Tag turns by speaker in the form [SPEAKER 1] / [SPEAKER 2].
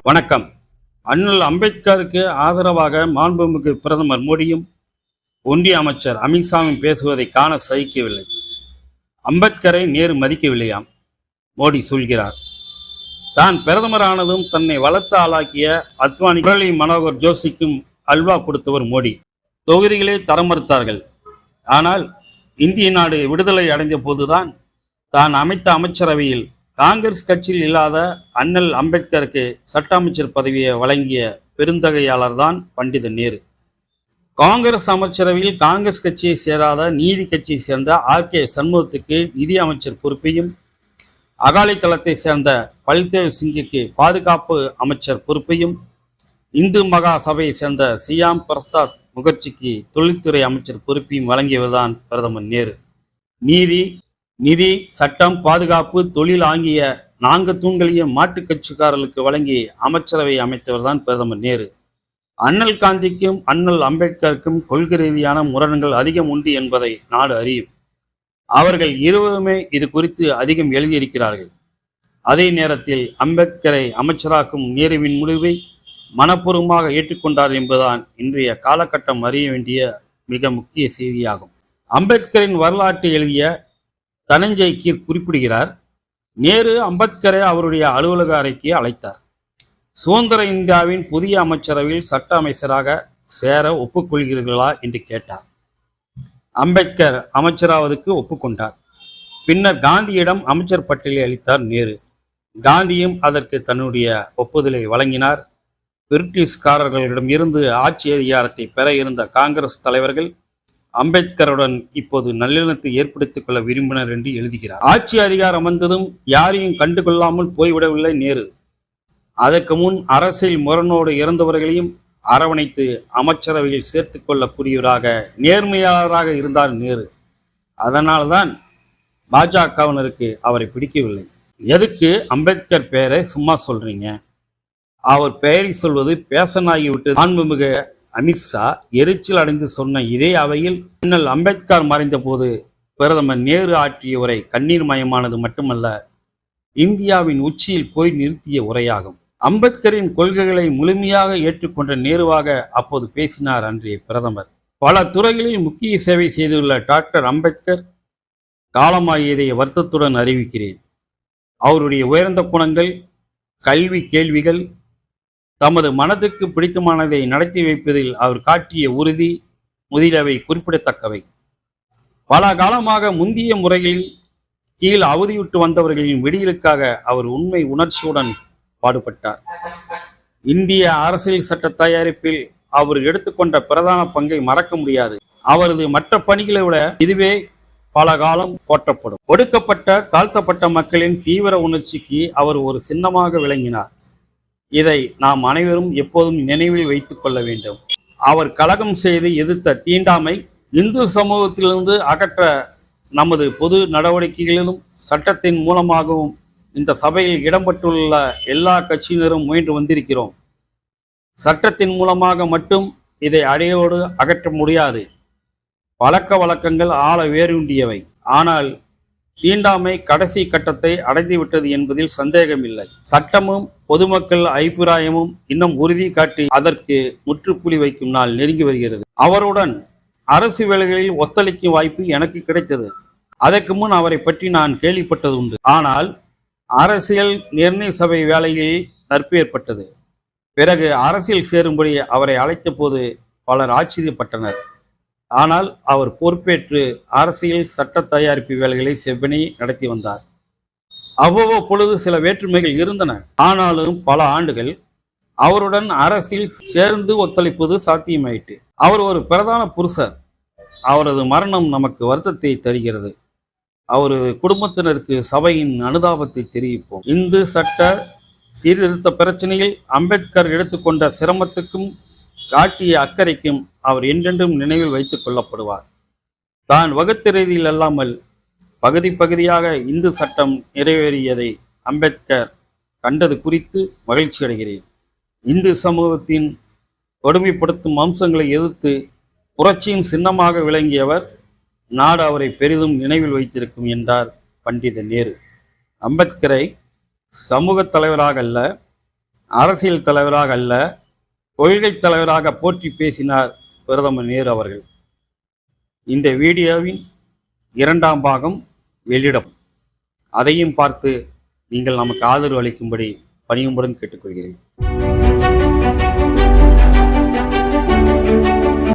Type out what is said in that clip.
[SPEAKER 1] வணக்கம். அண்ணல் அம்பேத்கருக்கு ஆதரவாக மாண்புமிகு பிரதமர் மோடியும் ஒன்றிய அமைச்சர் அமித்ஷாவும் பேசுவதை காண சகிக்கவில்லை. அம்பேத்கரை நேரு மதிக்கவில்லையாம் மோடி சொல்கிறார். தான் பிரதமரானதும் தன்னை வளர்த்து ஆளாக்கிய அத்வானி முரளி மனோகர் ஜோஷிக்கும் அல்வா கொடுத்தவர் மோடி. தொகுதிகளே தரம் மறுத்தார்கள். ஆனால் இந்திய நாடு விடுதலை அடைந்த போதுதான் தான் அமைத்த அமைச்சரவையில் காங்கிரஸ் கட்சியில் இல்லாத அண்ணல் அம்பேத்கருக்கு சட்ட அமைச்சர் பதவியை வழங்கிய பெருந்தகையாளர் தான் பண்டித நேரு. காங்கிரஸ் அமைச்சரவையில் காங்கிரஸ் கட்சியை சேராத நீதி கட்சியை சேர்ந்த ஆர்.கே. சண்முகத்துக்கு நிதி அமைச்சர் பொறுப்பையும், அகாலி தளத்தை சேர்ந்த பல்தேவ் சிங்குக்கு பாதுகாப்பு அமைச்சர் பொறுப்பையும், இந்து மகா சபையை சேர்ந்த சியாம் பிரசாத் முகர்ஜிக்கு தொழில்துறை அமைச்சர் பொறுப்பையும் வழங்கியவர்தான் பிரதமர் நேரு. நிதி, சட்டம், பாதுகாப்பு, தொழில் ஆகிய 4 தூண்களையும் மாற்றுக் கட்சிக்காரர்களுக்கு வழங்கி அமைச்சரவை அமைத்தவர் தான் பிரதமர் நேரு. அண்ணல் காந்திக்கும் அண்ணல் அம்பேத்கருக்கும் கொள்கை ரீதியான முரண்கள் அதிகம் உண்டு என்பதை நாடு அறியும். அவர்கள் இருவருமே இது குறித்து அதிகம் எழுதியிருக்கிறார்கள். அதே நேரத்தில் அம்பேத்கரை அமைச்சராக்கும் நேருவின் முடிவை மனப்பூர்வமாக ஏற்றுக்கொண்டார் என்பதுதான் இன்றைய காலகட்டம் அறிய வேண்டிய மிக முக்கிய செய்தியாகும். அம்பேத்கரின் வரலாற்றை எழுதிய தனஞ்சய் கீர் குறிப்பிடுகிறார், நேரு அம்பேத்கரை அவருடைய அலுவலக அறைக்கு அழைத்தார். சுதந்திர இந்தியாவின் புதிய அமைச்சரவையில் சட்ட அமைச்சராக சேர ஒப்புக்கொள்கிறீர்களா என்று கேட்டார். அம்பேத்கர் அமைச்சராவதுக்கு ஒப்புக்கொண்டார். பின்னர் காந்தியிடம் அமைச்சர் பட்டியலை அளித்தார் நேரு. காந்தியும் அதற்கு தன்னுடைய ஒப்புதலை வழங்கினார். பிரிட்டிஷ்காரர்களிடம் இருந்து ஆட்சி அதிகாரத்தை பெற இருந்த காங்கிரஸ் தலைவர்கள் அம்பேத்கருடன் இப்போது நல்லிணத்தை ஏற்படுத்திக் கொள்ள விரும்பினர் என்று எழுதுகிறார். ஆட்சி அதிகாரம் வந்ததும் யாரையும் கண்டுகொள்ளாமல் போய்விடவில்லை நேரு. அதற்கு முன் அரசியல் முரணோடு இறந்தவர்களையும் அரவணைத்து அமைச்சரவையில் சேர்த்து கொள்ளக்கூடியவராக நேர்மையாளராக இருந்தார் நேரு. அதனால்தான் பாஜகவினருக்கு அவரை பிடிக்கவில்லை. எதுக்கு அம்பேத்கர் பெயரை சும்மா சொல்றீங்க? அவர் பெயரை சொல்வது பேசனாகிவிட்டு மாண்புமிகு அமித்ஷா எரிச்சல் அடைந்து சொன்ன இதே அவையில் அண்ணல் அம்பேத்கர் மறைந்த போது பிரதமர் நேரு ஆற்றிய உரை கண்ணீர் மயமானது மட்டுமல்ல, இந்தியாவின் உச்சியில் போய் நிறுத்திய உரையாகும். அம்பேத்கரின் கொள்கைகளை முழுமையாக ஏற்றுக்கொண்ட நேருவாக அப்போது பேசினார் அன்றைய பிரதமர். பல துறைகளில் முக்கிய சேவை செய்துள்ள டாக்டர் அம்பேத்கர் காலமாகியதை வருத்தத்துடன் அறிவிக்கிறேன். அவருடைய உயர்ந்த குணங்கள், கல்வி கேள்விகள், தமது மனதுக்கு பிடித்தமானதை நடத்தி வைப்பதில் அவர் காட்டிய உறுதி முதலியவை குறிப்பிடத்தக்கவை. பல காலமாக முந்திய முறையில் கீழ் அவதிவிட்டு வந்தவர்களின் விடியலுக்காக அவர் உண்மை உணர்ச்சியுடன் பாடுபட்டார். இந்திய அரசியல் சட்ட தயாரிப்பில் அவர் எடுத்துக்கொண்ட பிரதான பங்கை மறக்க முடியாது. அவரது மற்ற பணிகளை விட இதுவே பல காலம் போற்றப்படும். ஒடுக்கப்பட்ட தாழ்த்தப்பட்ட மக்களின் தீவிர உணர்ச்சிக்கு அவர் ஒரு சின்னமாக விளங்கினார். இதை நாம் அனைவரும் எப்போதும் நினைவில் வைத்துக் கொள்ள வேண்டும். அவர் கலகம் செய்து எதிர்த்த தீண்டாமை இந்து சமூகத்திலிருந்து அகற்ற நமது பொது நடவடிக்கைகளிலும் சட்டத்தின் மூலமாகவும் இந்த சபையில் இடம்பெற்றுள்ள எல்லா கட்சியினரும் முயன்று வந்திருக்கிறோம். சட்டத்தின் மூலமாக மட்டும் இதை அடையோடு அகற்ற முடியாது. பழக்க வழக்கங்கள் ஆழ வேரூன்றியவை. ஆனால் தீண்டாமை கடைசி கட்டத்தை அடைந்துவிட்டது என்பதில் சந்தேகமில்லை. சட்டமும் பொதுமக்கள் அபிப்பிராயமும் இன்னும் உறுதி காட்டி அதற்கு முற்றுப்புள்ளி வைக்கும் நாள் நெருங்கி வருகிறது. அவருடன் அரசு வேலைகளில் ஒத்துழைக்கும் வாய்ப்பு எனக்கு கிடைத்தது. அதற்கு முன் அவரை பற்றி நான் கேள்விப்பட்டது உண்டு. ஆனால் அரசியல் நிர்ணய சபை வேலையில் நட்பு ஏற்பட்டது. பிறகு அரசியல் சேரும்படி அவரை அழைத்த போது பலர் ஆச்சரியப்பட்டனர். ஆனால் அவர் பொறுப்பேற்று அரசியல் சட்ட தயாரிப்பு வேலைகளை செவ்வனே நடத்தி வந்தார். அவ்வப்பொழுது சில வேற்றுமைகள் இருந்தன. ஆனாலும் பல ஆண்டுகள் அவருடன் அரசியல் சேர்ந்து ஒத்துழைப்பது சாத்தியமாயிற்று. அவர் ஒரு பிரதான புருஷர். அவரது மரணம் நமக்கு வருத்தத்தை தருகிறது. அவரது குடும்பத்தினருக்கு சபையின் அனுதாபத்தை தெரிவிப்போம். இந்து சட்ட சீர்திருத்த பிரச்சனையில் அம்பேத்கர் எடுத்துக்கொண்ட சிரமத்துக்கும் காட்டிய அக்கறைக்கும் அவர் என்றென்றும் நினைவில் வைத்துக் கொள்ளப்படுவார். தான் வகுத்த ரீதியில் அல்லாமல் பகுதி பகுதியாக இந்து சட்டம் நிறைவேறியதை அம்பேத்கர் கண்டது குறித்து மகிழ்ச்சி அடைகிறேன். இந்து சமூகத்தின் கொடுமைப்படுத்தும் அம்சங்களை எதிர்த்து புரட்சியின் சின்னமாக விளங்கியவர். நாடு அவரை பெரிதும் நினைவில் வைத்திருக்கும் என்றார் பண்டித நேரு. அம்பேத்கரை சமூக தலைவராக அல்ல, அரசியல் தலைவராக அல்ல, கொள்கை தலைவராக போற்றி பேசினார் பிரதமர் நேரு அவர்கள். இந்த வீடியோவின் 2ஆம் பாகம் வெளியிடும். அதையும் பார்த்து நீங்கள் நமக்கு ஆதரவு அளிக்கும்படி பணியும்புடன் கேட்டுக்கொள்கிறேன்.